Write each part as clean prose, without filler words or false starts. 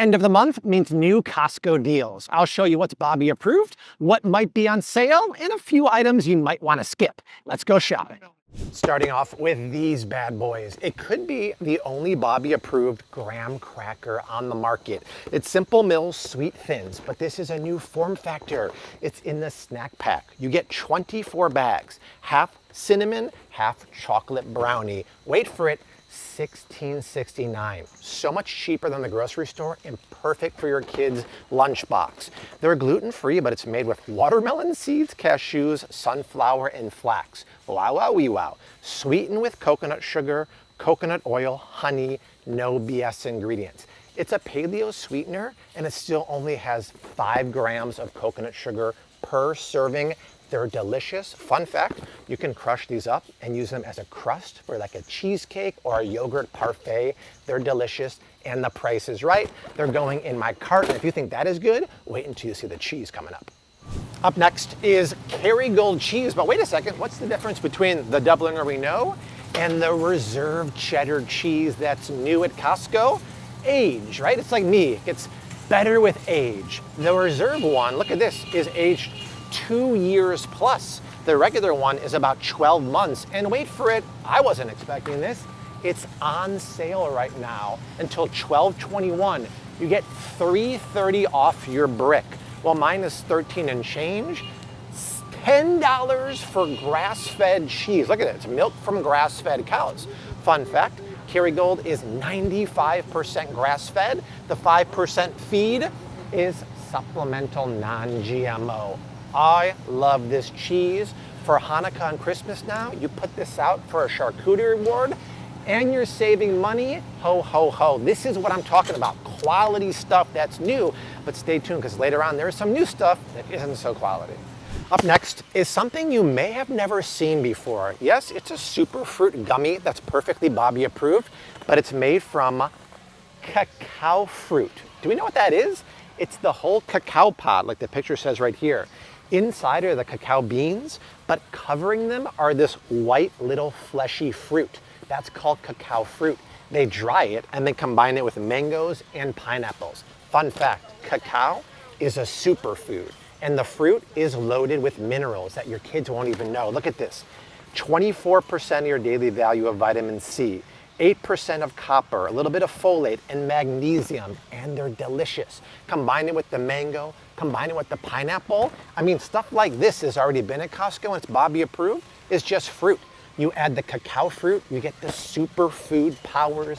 End of the month means new Costco deals. I'll show you what's Bobby approved, what might be on sale, and a few items you might want to skip. Let's go shopping. Starting off with these bad boys. It could be the only Bobby approved graham cracker on the market. It's Simple Mills Sweet Thins, but this is a new form factor. It's in the snack pack. You get 24 bags, half cinnamon, half chocolate brownie. Wait for it, $16.69. So much cheaper than the grocery store and perfect for your kids' lunchbox. They're gluten-free, but it's made with watermelon seeds, cashews, sunflower, and flax. Wow, wow, wee, wow. Sweetened with coconut sugar, coconut oil, honey, no BS ingredients. It's a paleo sweetener, and it still only has 5 grams of coconut sugar per serving. They're delicious. Fun fact, you can crush these up and use them as a crust for like a cheesecake or a yogurt parfait. They're delicious and the price is right. They're going in my cart, and if you think that is good, wait until you see the cheese coming up. Up next is Kerrygold cheese, but wait a second, what's the difference between the Dubliner we know and the reserve cheddar cheese that's new at Costco? Age, right? It's like me, it gets better with age. The reserve one, look at this, is aged 2 years plus. The regular one is about 12 months. And wait for it, I wasn't expecting this. It's on sale right now until 12/21. You get $3.30 off your brick. Well, mine is 13 and change. $10 for grass-fed cheese. Look at it, it's milk from grass-fed cows. Fun fact, Kerrygold is 95% grass-fed. The 5% feed is supplemental non-GMO. I love this cheese. For Hanukkah and Christmas now, you put this out for a charcuterie board and you're saving money. Ho, ho, ho. This is what I'm talking about. Quality stuff that's new, but stay tuned because later on there's some new stuff that isn't so quality. Up next is something you may have never seen before. Yes, it's a superfruit gummy that's perfectly Bobby approved, but it's made from cacao fruit. Do we know what that is? It's the whole cacao pod, like the picture says right here. Inside are the cacao beans, but covering them are this white little fleshy fruit. That's called cacao fruit. They dry it and then combine it with mangoes and pineapples. Fun fact, cacao is a superfood and the fruit is loaded with minerals that your kids won't even know. Look at this, 24% of your daily value of vitamin C, 8% of copper, a little bit of folate and magnesium, and they're delicious. Combine it with the mango, combine it with the pineapple. I mean, stuff like this has already been at Costco and it's Bobby approved. It's just fruit. You add the cacao fruit, you get the superfood powers,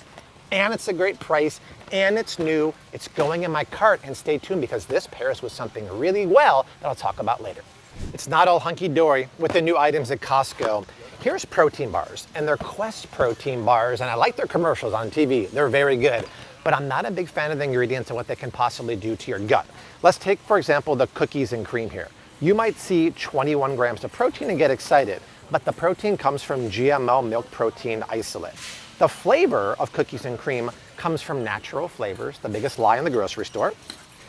and it's a great price, and it's new. It's going in my cart, and stay tuned because this pairs with something really well that I'll talk about later. It's not all hunky-dory with the new items at Costco. Here's protein bars, and they're Quest protein bars, and I like their commercials on TV. They're very good, but I'm not a big fan of the ingredients and what they can possibly do to your gut. Let's take, for example, the cookies and cream here. You might see 21 grams of protein and get excited, but the protein comes from GMO milk protein isolate. The flavor of cookies and cream comes from natural flavors, the biggest lie in the grocery store.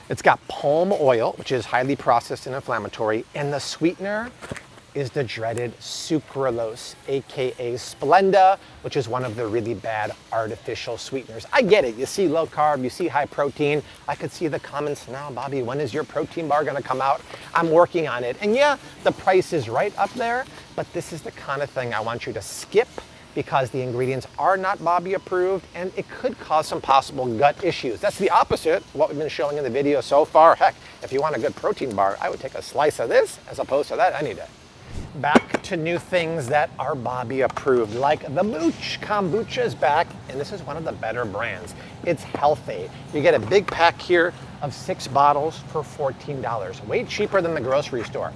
It's got palm oil, which is highly processed and inflammatory, and the sweetener is the dreaded sucralose, AKA Splenda, which is one of the really bad artificial sweeteners. I get it, you see low carb, you see high protein. I could see the comments now, Bobby, when is your protein bar gonna come out? I'm working on it. And yeah, the price is right up there, but this is the kind of thing I want you to skip because the ingredients are not Bobby approved and it could cause some possible gut issues. That's the opposite of what we've been showing in the video so far. Heck, if you want a good protein bar, I would take a slice of this as opposed to that any day. Back to new things that are Bobby approved, like the Mooch. Kombucha is back, and this is one of the better brands. It's healthy. You get a big pack here of 6 bottles for $14, way cheaper than the grocery store.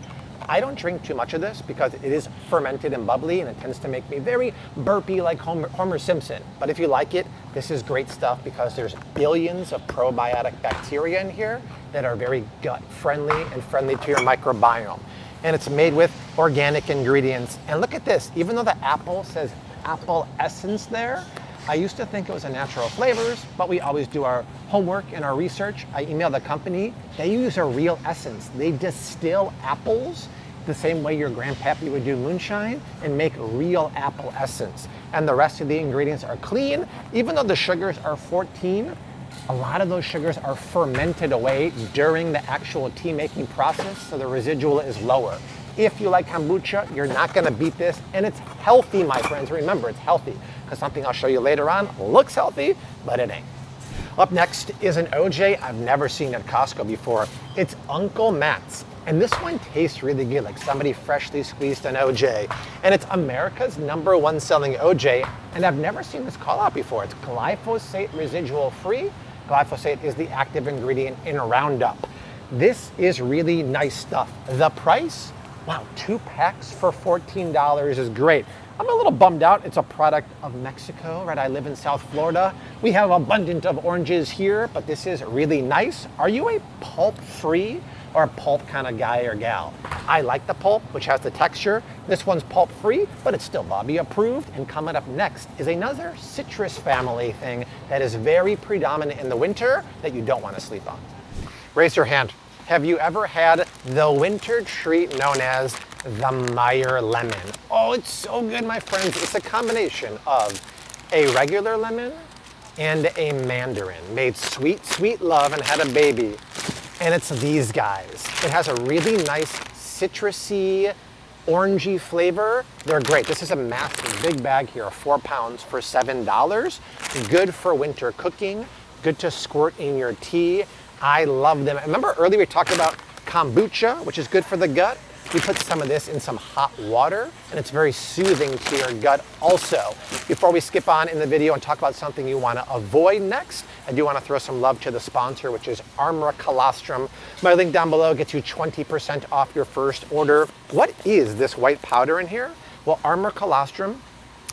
I don't drink too much of this because it is fermented and bubbly and it tends to make me very burpy like Homer Simpson. But if you like it, this is great stuff because there's billions of probiotic bacteria in here that are very gut friendly and friendly to your microbiome. And it's made with organic ingredients. And look at this, even though the apple says apple essence there, I used to think it was a natural flavors, but we always do our homework and our research. I emailed the company, they use a real essence. They distill apples the same way your grandpappy would do moonshine and make real apple essence. And the rest of the ingredients are clean. Even though the sugars are 14, A lot of those sugars are fermented away during the actual tea making process, so the residual is lower. If you like kombucha, you're not gonna beat this, and it's healthy, my friends. Remember, it's healthy, because something I'll show you later on looks healthy, but it ain't. Up next is an OJ I've never seen at Costco before. It's Uncle Matt's. And this one tastes really good, like somebody freshly squeezed an OJ. And it's America's #1 selling OJ, and I've never seen this call out before. It's glyphosate residual free. Glyphosate is the active ingredient in Roundup. This is really nice stuff. The price, wow, 2 packs for $14 is great. I'm a little bummed out. It's a product of Mexico, right? I live in South Florida. We have abundant of oranges here, but this is really nice. Are you a pulp-free or a pulp kind of guy or gal? I like the pulp, which has the texture. This one's pulp-free, but it's still Bobby approved. And coming up next is another citrus family thing that is very predominant in the winter that you don't want to sleep on. Raise your hand. Have you ever had the winter treat known as the Meyer lemon? Oh, it's so good, my friends. It's a combination of a regular lemon and a mandarin made sweet, sweet love and had a baby. And it's these guys. It has a really nice citrusy, orangey flavor. They're great. This is a massive big bag here, 4 pounds for $7. Good for winter cooking, good to squirt in your tea. I love them. Remember earlier we talked about kombucha, which is good for the gut? We put some of this in some hot water, and it's very soothing to your gut also. Before we skip on in the video and talk about something you want to avoid next, I do want to throw some love to the sponsor, which is Armra Colostrum. My link down below gets you 20% off your first order. What is this white powder in here? Well, Armra Colostrum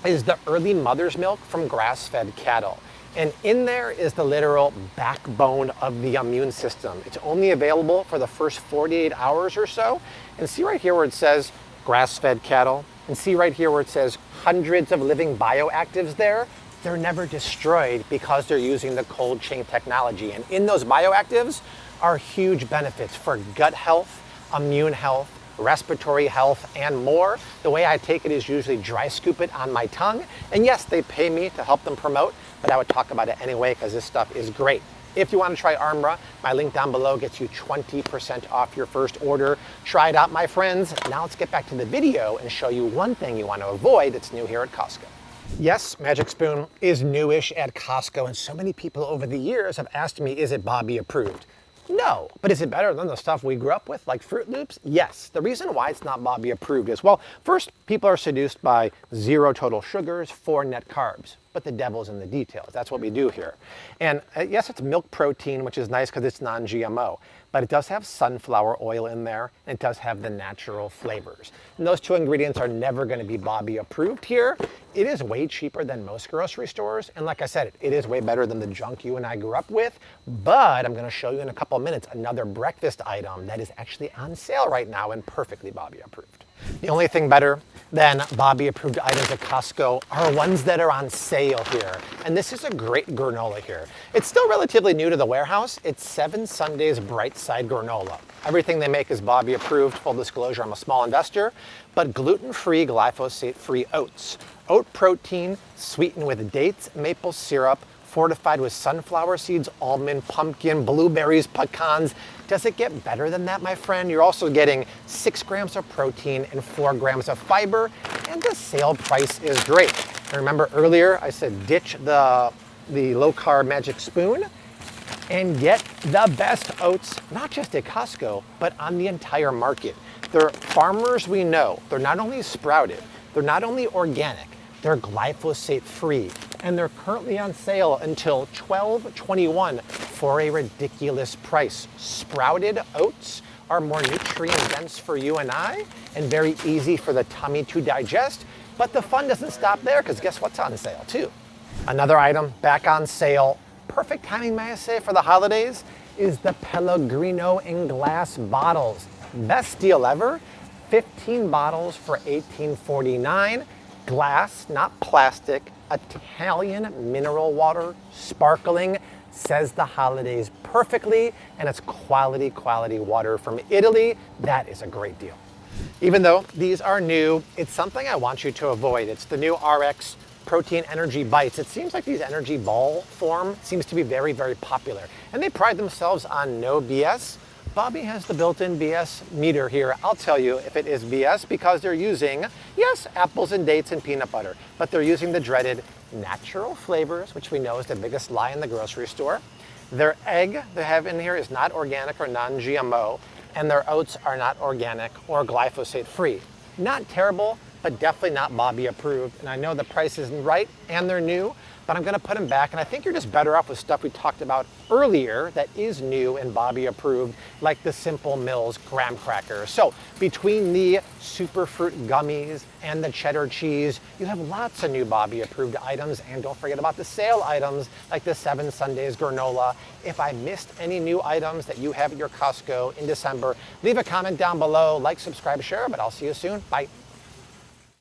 is the early mother's milk from grass-fed cattle. And in there is the literal backbone of the immune system. It's only available for the first 48 hours or so. And see right here where it says grass-fed cattle, and see right here where it says hundreds of living bioactives there. They're never destroyed because they're using the cold chain technology. And in those bioactives are huge benefits for gut health, immune health, respiratory health, and more. The way I take it is usually dry scoop it on my tongue. And yes, they pay me to help them promote, but I would talk about it anyway because this stuff is great. If you want to try Armra, my link down below gets you 20% off your first order. Try it out, my friends. Now let's get back to the video and show you one thing you want to avoid that's new here at Costco. Yes, Magic Spoon is newish at Costco, and so many people over the years have asked me, is it Bobby approved? No, but is it better than the stuff we grew up with, like Fruit Loops? Yes. The reason why it's not Bobby approved is, well, first, people are seduced by 0 total sugars, 4 net carbs, but the devil's in the details. That's what we do here. And yes, it's milk protein, which is nice because it's non-GMO, but it does have sunflower oil in there, and it does have the natural flavors. And those 2 ingredients are never going to be Bobby approved here. It is way cheaper than most grocery stores, and like I said, it is way better than the junk you and I grew up with, but I'm going to show you in a couple of minutes another breakfast item that is actually on sale right now and perfectly Bobby approved. The only thing better than Bobby approved items at Costco are ones that are on sale here. And this is a great granola here. It's still relatively new to the warehouse. It's 7 Sundays Bright Side granola. Everything they make is Bobby approved. Full disclosure, I'm a small investor, but gluten-free, glyphosate-free oats. Oat protein, sweetened with dates, maple syrup, fortified with sunflower seeds, almond, pumpkin, blueberries, pecans. Does it get better than that, my friend? You're also getting 6 grams of protein and 4 grams of fiber, and the sale price is great. And remember earlier I said ditch the low-carb Magic Spoon and get the best oats, not just at Costco, but on the entire market. They're farmers we know. They're not only sprouted, they're not only organic, they're glyphosate-free, and they're currently on sale until $12.21 for a ridiculous price. Sprouted oats are more nutrient-dense for you and I, and very easy for the tummy to digest, but the fun doesn't stop there, because guess what's on sale too? Another item back on sale, perfect timing, may I say, for the holidays, is the Pellegrino in glass bottles. Best deal ever, 15 bottles for $18.49. Glass, not plastic, Italian mineral water, sparkling, says the holidays perfectly, and it's quality water from Italy. That is a great deal. Even though these are new, it's something I want you to avoid. It's the new RX protein energy bites. It seems like these energy ball form seems to be very, very popular. And they pride themselves on no BS. Bobby has the built-in BS meter here. I'll tell you if it is BS because they're using, yes, apples and dates and peanut butter, but they're using the dreaded natural flavors, which we know is the biggest lie in the grocery store. Their egg they have in here is not organic or non-GMO, and their oats are not organic or glyphosate-free. Not terrible, but definitely not Bobby approved. And I know the price isn't right and they're new, but I'm gonna put them back. And I think you're just better off with stuff we talked about earlier that is new and Bobby approved, like the Simple Mills graham crackers. So between the superfruit gummies and the cheddar cheese, you have lots of new Bobby approved items. And don't forget about the sale items like the 7 Sundays granola. If I missed any new items that you have at your Costco in December, leave a comment down below, like, subscribe, share, but I'll see you soon. Bye.